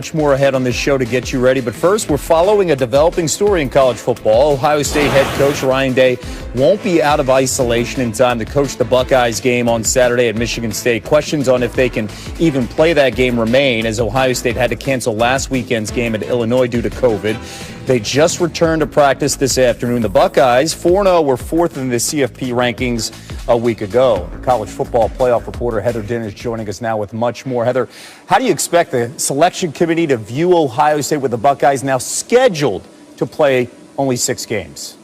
Much more ahead on this show to get you ready. But first, we're following a developing story in college football. Ohio State head coach Ryan Day won't be out of isolation in time to coach the Buckeyes game on Saturday at Michigan State. Questions on if they can even play that game remain, as Ohio State had to cancel last weekend's game at Illinois due to COVID. They just returned to practice this afternoon. The Buckeyes, 4-0, were fourth in the CFP rankings a week ago. College football playoff reporter Heather Din is joining us now with much more. Heather, how do you expect the selection committee to view Ohio State with the Buckeyes now scheduled to play only 6 games?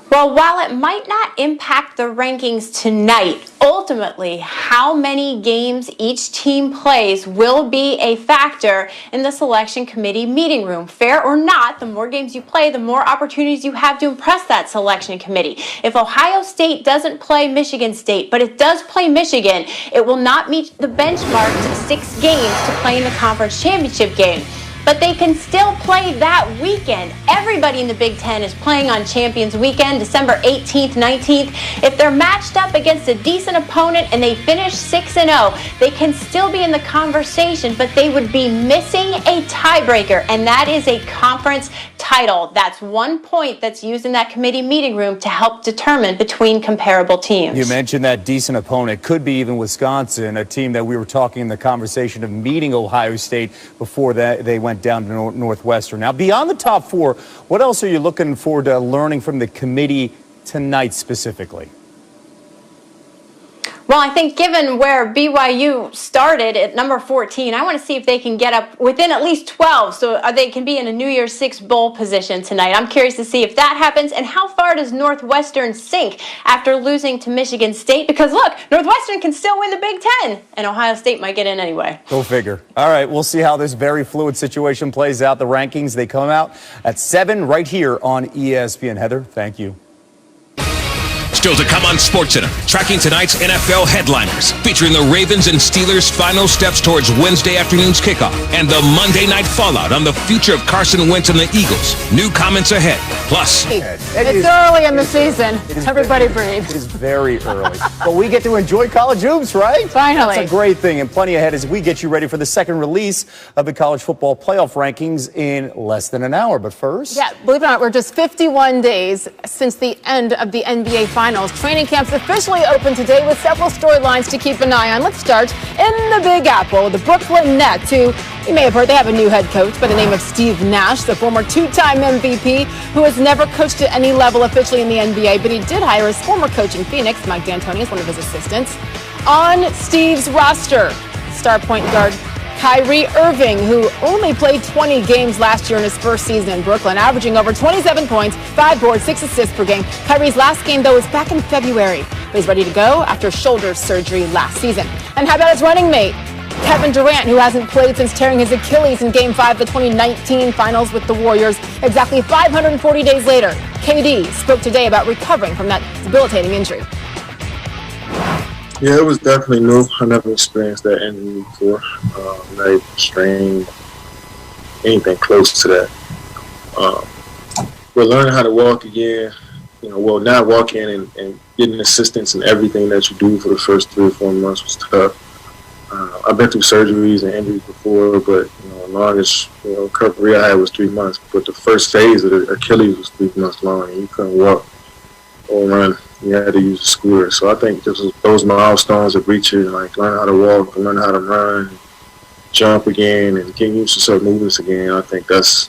Well, while it might not impact the rankings tonight, ultimately, how many games each team plays will be a factor in the selection committee meeting room. Fair or not, the more games you play, the more opportunities you have to impress that selection committee. If Ohio State doesn't play Michigan State, but it does play Michigan, it will not meet the benchmark to 6 games to play in the conference championship game. But they can still play that weekend. Everybody in the Big Ten is playing on Champions Weekend, December 18th, 19th. If they're matched up against a decent opponent and they finish 6-0, they can still be in the conversation, but they would be missing a tiebreaker, and that is a conference title. That's 1 point that's used in that committee meeting room to help determine between comparable teams. You mentioned that decent opponent. Could be even Wisconsin, a team that we were talking in the conversation of meeting Ohio State before that they went down to Northwestern. Now, beyond the top 4, what else are you looking forward to learning from the committee tonight specifically? Well, I think given where BYU started at number 14, I want to see if they can get up within at least 12 so they can be in a New Year's Six bowl position tonight. I'm curious to see if that happens, and how far does Northwestern sink after losing to Michigan State? Because look, Northwestern can still win the Big Ten, and Ohio State might get in anyway. Go figure. All right, we'll see how this very fluid situation plays out. The rankings, they come out at 7 right here on ESPN. Heather, thank you. Still to come on SportsCenter, tracking tonight's NFL headliners, featuring the Ravens and Steelers' final steps towards Wednesday afternoon's kickoff, and the Monday night fallout on the future of Carson Wentz and the Eagles. New comments ahead. Plus, it's early in the season. Everybody breathe. It is very early. But we get to enjoy college hoops, right? Finally. That's a great thing, and plenty ahead as we get you ready for the second release of the college football playoff rankings in less than an hour. But first... Yeah, believe it or not, we're just 51 days since the end of the NBA Finals. Training camps officially open today with several storylines to keep an eye on. Let's start in the Big Apple. The Brooklyn Nets, who you may have heard, they have a new head coach by the name of Steve Nash, the former 2-time MVP, who has never coached at any level officially in the NBA, but he did hire his former coach in Phoenix, Mike D'Antoni, as one of his assistants. On Steve's roster, star point guard Kyrie Irving, who only played 20 games last year in his first season in Brooklyn, averaging over 27 points, 5 boards, 6 assists per game. Kyrie's last game, though, was back in February, but he's ready to go after shoulder surgery last season. And how about his running mate, Kevin Durant, who hasn't played since tearing his Achilles in Game 5 of the 2019 Finals with the Warriors. Exactly 540 days later, KD spoke today about recovering from that debilitating injury. Yeah, it was definitely new. I never experienced that injury before. Not even strained, anything close to that. We're learning how to walk again. Now walking and getting assistance in everything that you do for the first 3 or 4 months was tough. I've been through surgeries and injuries before, but the longest recovery I had was 3 months. But the first phase of the Achilles was 3 months long, and you couldn't walk or run. You had to use a scooter. So I think those milestones of reaching, like learn how to walk, learn how to run, jump again, and getting used to certain movements again. I think that's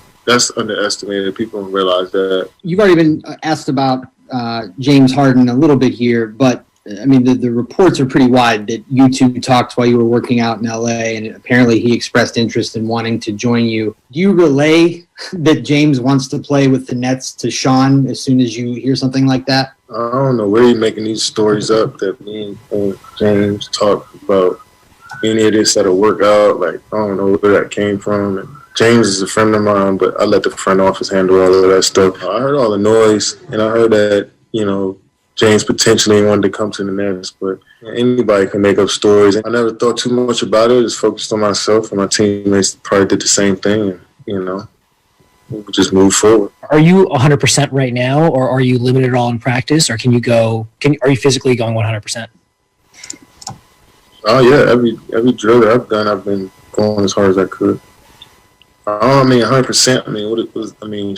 underestimated. People don't realize that. You've already been asked about James Harden a little bit here, but I mean, the reports are pretty wide that you two talked while you were working out in LA, and apparently he expressed interest in wanting to join you. Do you relay that James wants to play with the Nets to Sean as soon as you hear something like that? I don't know where you're making these stories up that me and James talk about any of this that'll work out. Like, I don't know where that came from. And James is a friend of mine, but I let the front office handle all of that stuff. I heard all the noise, and I heard that, James potentially wanted to come to the Nets, but anybody can make up stories. I never thought too much about it. Just focused on myself, and my teammates probably did the same thing, and, we just move forward. Are you 100% right now, or are you limited at all in practice, or are you physically going 100%? Oh, yeah. Every drill that I've done, I've been going as hard as I could. I mean, 100%. I mean, what it was. I mean,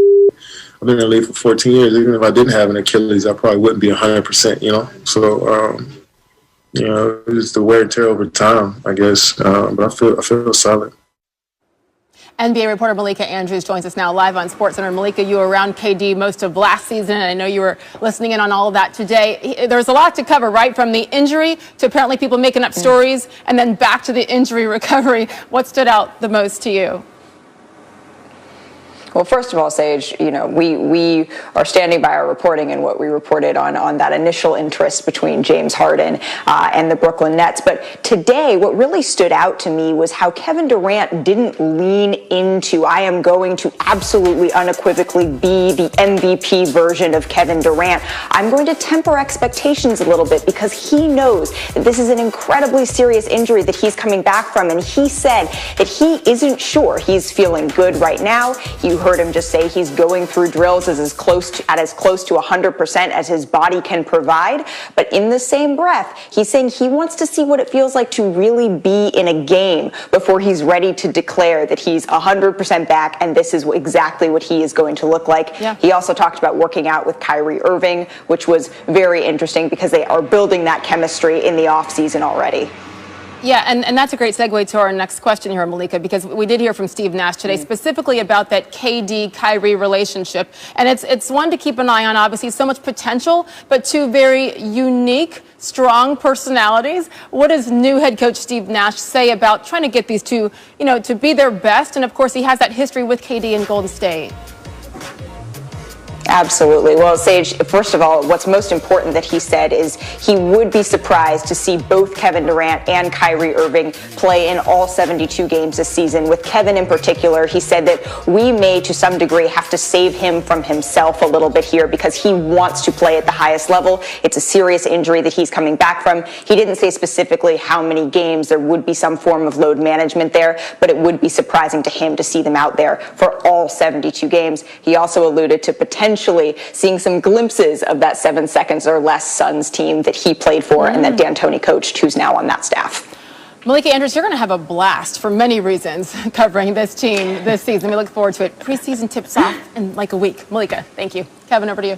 I've been in the league for 14 years. Even if I didn't have an Achilles, I probably wouldn't be 100%. You know, so you know, it's the wear and tear over time, I guess. But I feel solid. NBA reporter Malika Andrews joins us now live on SportsCenter. Malika, you were around KD most of last season, and I know you were listening in on all of that today. There's a lot to cover, right? From the injury to apparently people making up stories, and then back to the injury recovery. What stood out the most to you? Well, first of all, Sage, you know, we are standing by our reporting and what we reported on that initial interest between James Harden and the Brooklyn Nets. But today, what really stood out to me was how Kevin Durant didn't lean into, I am going to absolutely unequivocally be the MVP version of Kevin Durant. I'm going to temper expectations a little bit because he knows that this is an incredibly serious injury that he's coming back from. And he said that he isn't sure he's feeling good right now. You heard him just say he's going through drills as close to 100% as his body can provide. But in the same breath, he's saying he wants to see what it feels like to really be in a game before he's ready to declare that he's 100% back and this is exactly what he is going to look like. Yeah. He also talked about working out with Kyrie Irving, which was very interesting because they are building that chemistry in the offseason already. Yeah, and that's a great segue to our next question here, Malika, because we did hear from Steve Nash today specifically about that KD-Kyrie relationship. And it's one to keep an eye on, obviously, so much potential, but two very unique, strong personalities. What does new head coach Steve Nash say about trying to get these two, you know, to be their best? And, of course, he has that history with KD in Golden State. Absolutely. Well, Sage, first of all, what's most important that he said is he would be surprised to see both Kevin Durant and Kyrie Irving play in all 72 games this season. With Kevin in particular, he said that we may, to some degree, have to save him from himself a little bit here because he wants to play at the highest level. It's a serious injury that he's coming back from. He didn't say specifically how many games. There would be some form of load management there, but it would be surprising to him to see them out there for all 72 games. He also alluded to potentially seeing some glimpses of that 7 seconds or less Suns team that he played for and that D'Antoni coached, who's now on that staff. Malika Andrews, you're going to have a blast for many reasons covering this team this season. We look forward to it. Preseason tips off in like a week. Malika, thank you. Kevin, over to you.